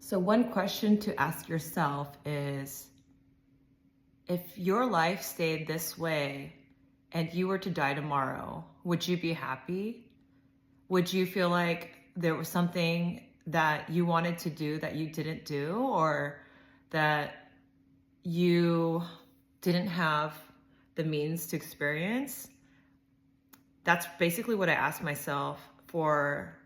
So one question to ask yourself is, if your life stayed this way and you were to die tomorrow, would you be happy? Would you feel like there was something that you wanted to do that you didn't do, or that you didn't have the means to experience? That's basically what I asked myself for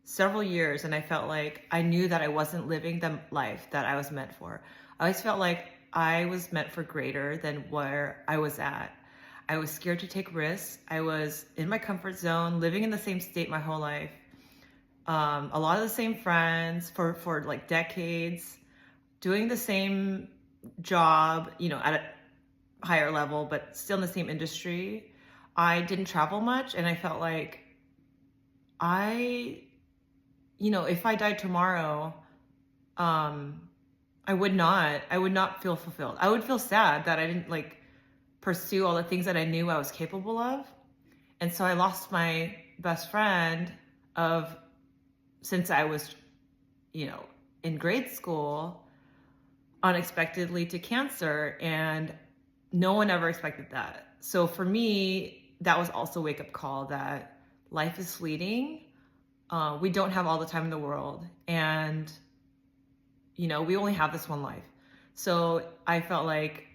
several years, and I felt like I knew that I wasn't living the life that I was meant for. I always felt like I was meant for greater than where I was at. I was scared to take risks. I was in my comfort zone, living in the same state my whole life. A lot of the same friends for like decades, doing the same job, at a higher level, but still in the same industry. I didn't travel much, and I felt like I if I died tomorrow, I would not feel fulfilled. I would feel sad that I didn't pursue all the things that I knew I was capable of. And so I lost my best friend of since I was, in grade school, unexpectedly to cancer, and no one ever expected that. So for me, that was also a wake-up call that life is fleeting. We don't have all the time in the world, and we only have this one life. So I felt like,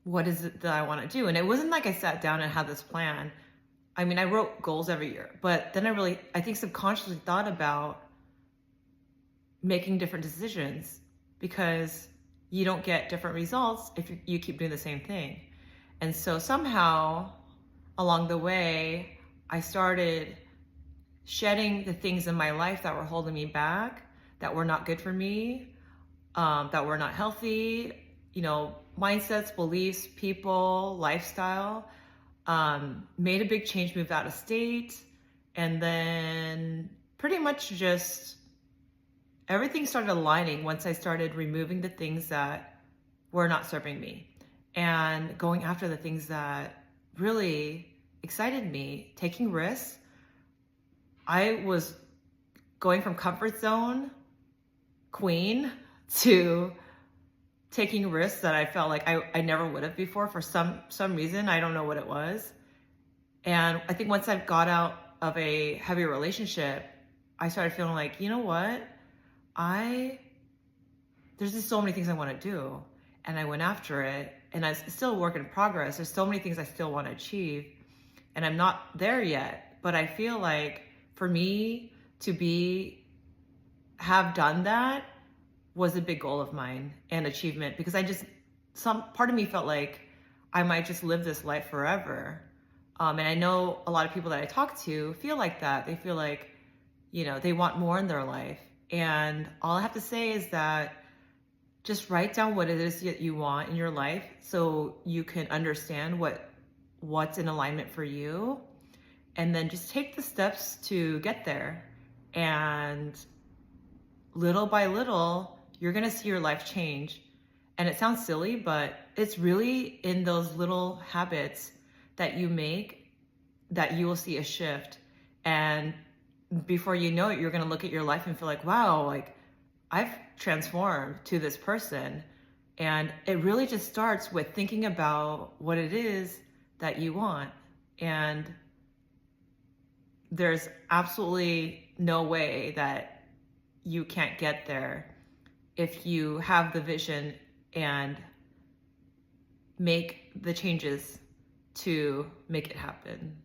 what is it that I want to do? And it wasn't like I sat down and had this plan. I mean, I wrote goals every year, but then I think subconsciously thought about making different decisions, because you don't get different results if you keep doing the same thing. And so somehow along the way, I started shedding the things in my life that were holding me back, that were not good for me, that were not healthy, mindsets, beliefs, people, lifestyle. Made a big change, moved out of state, and then pretty much just everything started aligning once I started removing the things that were not serving me and going after the things that really excited me, taking risks. I was going from comfort zone queen to taking risks that I felt like I never would have before for some reason. I don't know what it was. And I think once I got out of a heavy relationship, I started feeling like, you know what? There's just so many things I want to do. And I went after it, and it's still a work in progress. There's so many things I still want to achieve, and I'm not there yet. But I feel like for me to have done that was a big goal of mine and achievement, because some part of me felt like I might just live this life forever. And I know a lot of people that I talk to feel like that. They feel like, they want more in their life. And all I have to say is that just write down what it is that you want in your life, so you can understand what's in alignment for you, and then just take the steps to get there. And little by little, you're gonna see your life change. And it sounds silly, but it's really in those little habits that you make that you will see a shift. And before you know it, you're gonna look at your life and feel like, wow, I've transformed to this person. And it really just starts with thinking about what it is that you want. And there's absolutely no way that you can't get there if you have the vision and make the changes to make it happen.